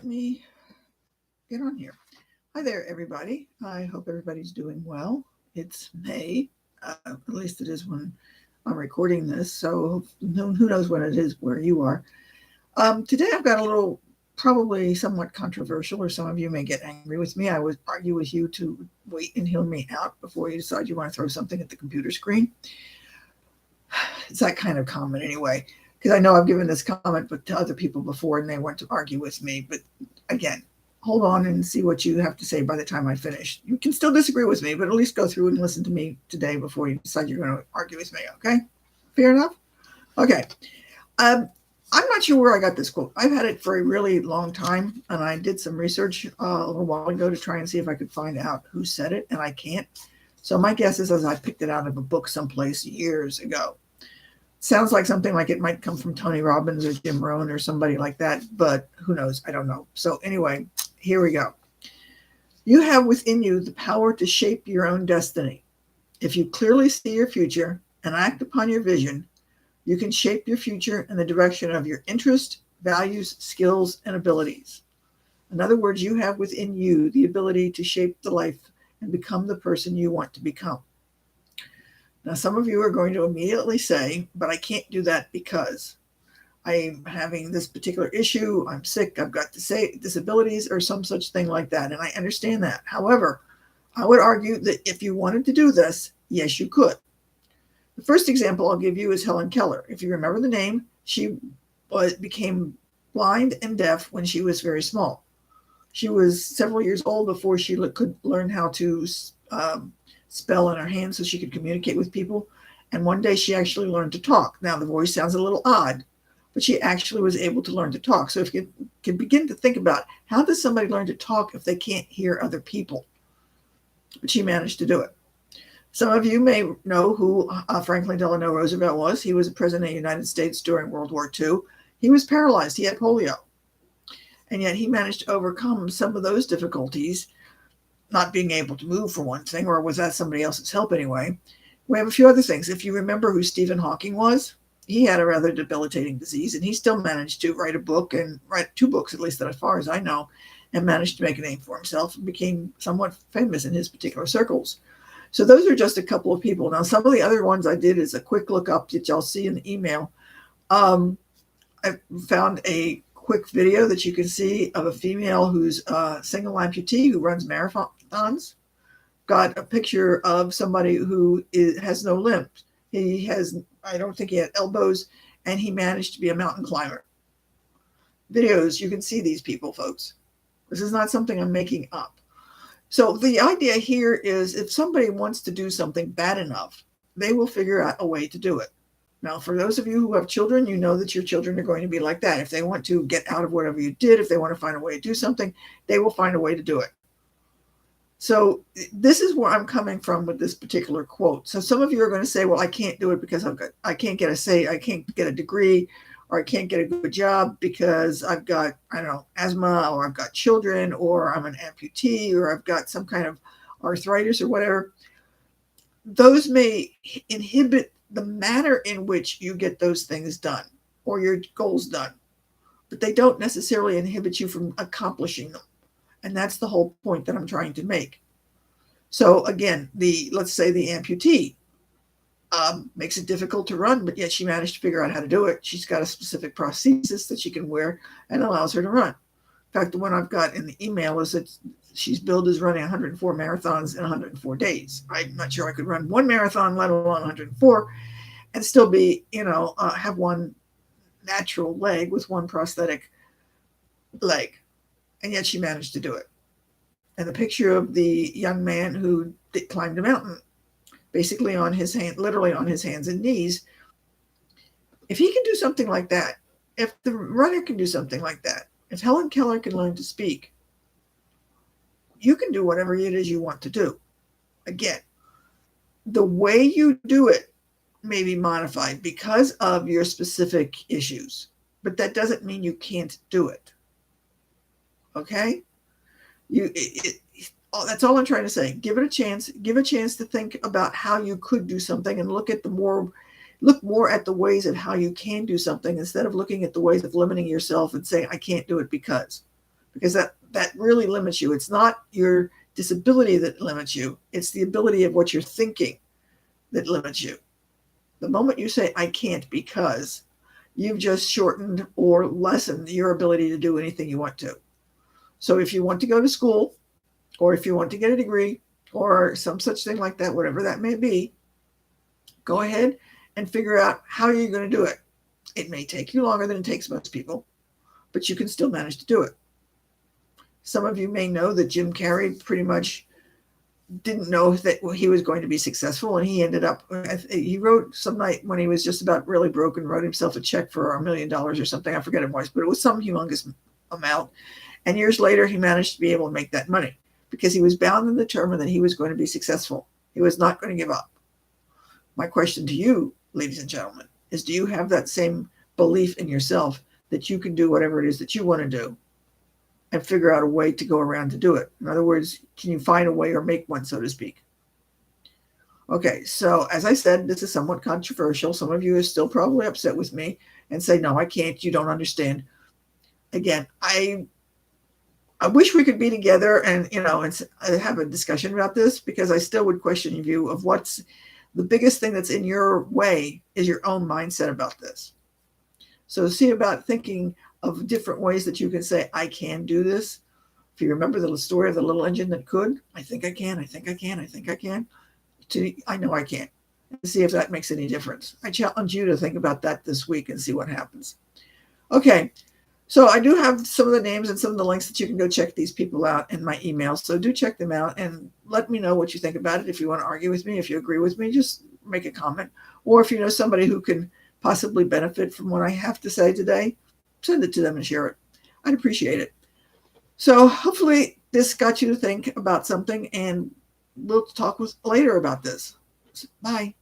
me get on here. Hi there, everybody. I hope everybody's doing well. It's May, at least it is when I'm recording this, so who knows when it is where you are. Today I've got a little, probably somewhat controversial, or some of you may get angry with me. I would argue with you to wait and hear me out before you decide you want to throw something at the computer screen. It's that kind of comment anyway, because I know I've given this comment to other people before and they want to argue with me. But again, hold on and see what you have to say by the time I finish. You can still disagree with me, but at least go through and listen to me today before you decide you're going to argue with me, okay? Fair enough? Okay. I'm not sure where I got this quote. I've had it for a really long time, and I did some research a little while ago to try and see if I could find out who said it, and I can't. So my guess is I picked it out of a book someplace years ago. Sounds like something like it might come from Tony Robbins or Jim Rohn or somebody like that, but who knows? I don't know. So anyway, here we go. You have within you the power to shape your own destiny. If you clearly see your future and act upon your vision, you can shape your future in the direction of your interest, values, skills, and abilities. In other words, you have within you the ability to shape the life and become the person you want to become. Now, some of you are going to immediately say, but I can't do that because I'm having this particular issue, I'm sick, I've got disabilities, or some such thing like that. And I understand that. However, I would argue that if you wanted to do this, yes, you could. The first example I'll give you is Helen Keller. If you remember the name, she became blind and deaf when she was very small. She was several years old before she could learn how to spell in her hand so she could communicate with people. And one day she actually learned to talk. Now, the voice sounds a little odd, but she actually was able to learn to talk. So if you can begin to think about how does somebody learn to talk if they can't hear other people? But she managed to do it. Some of you may know who Franklin Delano Roosevelt was. He was a president of the United States during World War II. He was paralyzed. He had polio. And yet he managed to overcome some of those difficulties, not being able to move for one thing, or was that somebody else's help anyway? We have a few other things. If you remember who Stephen Hawking was, he had a rather debilitating disease, and he still managed to write a book, and write 2 books, at least as far as I know, and managed to make a name for himself and became somewhat famous in his particular circles. So those are just a couple of people. Now, some of the other ones I did is a quick look up that y'all see in the email. I found a quick video that you can see of a female who's a single amputee who runs marathons. Got a picture of somebody who has no limbs. I don't think he had elbows, and he managed to be a mountain climber. Videos, you can see these people, folks. This is not something I'm making up. So the idea here is if somebody wants to do something bad enough, they will figure out a way to do it. Now, for those of you who have children, you know that your children are going to be like that. If they want to get out of whatever you did, if they want to find a way to do something, they will find a way to do it. So this is where I'm coming from with this particular quote. So some of you are going to say, well, I can't do it because I can't get a degree, or I can't get a good job because I've got, I don't know, asthma, or I've got children, or I'm an amputee, or I've got some kind of arthritis or whatever. Those may inhibit the manner in which you get those things done or your goals done, but they don't necessarily inhibit you from accomplishing them. And that's the whole point that I'm trying to make. So again, let's say the amputee makes it difficult to run, but yet she managed to figure out how to do it. She's got a specific prosthesis that she can wear and allows her to run. In fact, the one I've got in the email is that she's billed as running 104 marathons in 104 days. I'm not sure I could run one marathon, let alone 104, and still be, have one natural leg with one prosthetic leg. And yet she managed to do it. And the picture of the young man who climbed a mountain, basically on his hand, literally on his hands and knees. If he can do something like that, if the runner can do something like that, if Helen Keller can learn to speak, you can do whatever it is you want to do. Again, the way you do it may be modified because of your specific issues, but that doesn't mean you can't do it. Okay? That's all I'm trying to say. Give it a chance. Give a chance to think about how you could do something and look more at the ways of how you can do something instead of looking at the ways of limiting yourself and saying, I can't do it because because that really limits you. It's not your disability that limits you. It's the ability of what you're thinking that limits you. The moment you say, I can't because, you've just shortened or lessened your ability to do anything you want to. So if you want to go to school, or if you want to get a degree, or some such thing like that, whatever that may be, go ahead and figure out how you're going to do it. It may take you longer than it takes most people, but you can still manage to do it. Some of you may know that Jim Carrey pretty much didn't know that he was going to be successful, and he ended up, he wrote some night when he was just about really broke and wrote himself a check for $1 million or something. I forget it was, but it was some humongous amount. And years later, he managed to be able to make that money because he was bound and determined that he was going to be successful. He was not going to give up. My question to you, ladies and gentlemen, is do you have that same belief in yourself that you can do whatever it is that you want to do and figure out a way to go around to do it? In other words, can you find a way or make one, so to speak? Okay, so as I said, this is somewhat controversial. Some of you are still probably upset with me and say, no, I can't. You don't understand. Again, I wish we could be together and, and have a discussion about this, because I still would question your view of what's the biggest thing that's in your way is your own mindset about this. So see about thinking of different ways that you can say, I can do this. If you remember the story of the little engine that could, I think I can, I think I can, I think I can, to I know I can. See if that makes any difference. I challenge you to think about that this week and see what happens. Okay, so I do have some of the names and some of the links that you can go check these people out in my emails. So do check them out and let me know what you think about it. If you want to argue with me, if you agree with me, just make a comment. Or if you know somebody who can possibly benefit from what I have to say today, send it to them and share it. I'd appreciate it. So hopefully this got you to think about something, and we'll talk later about this. Bye.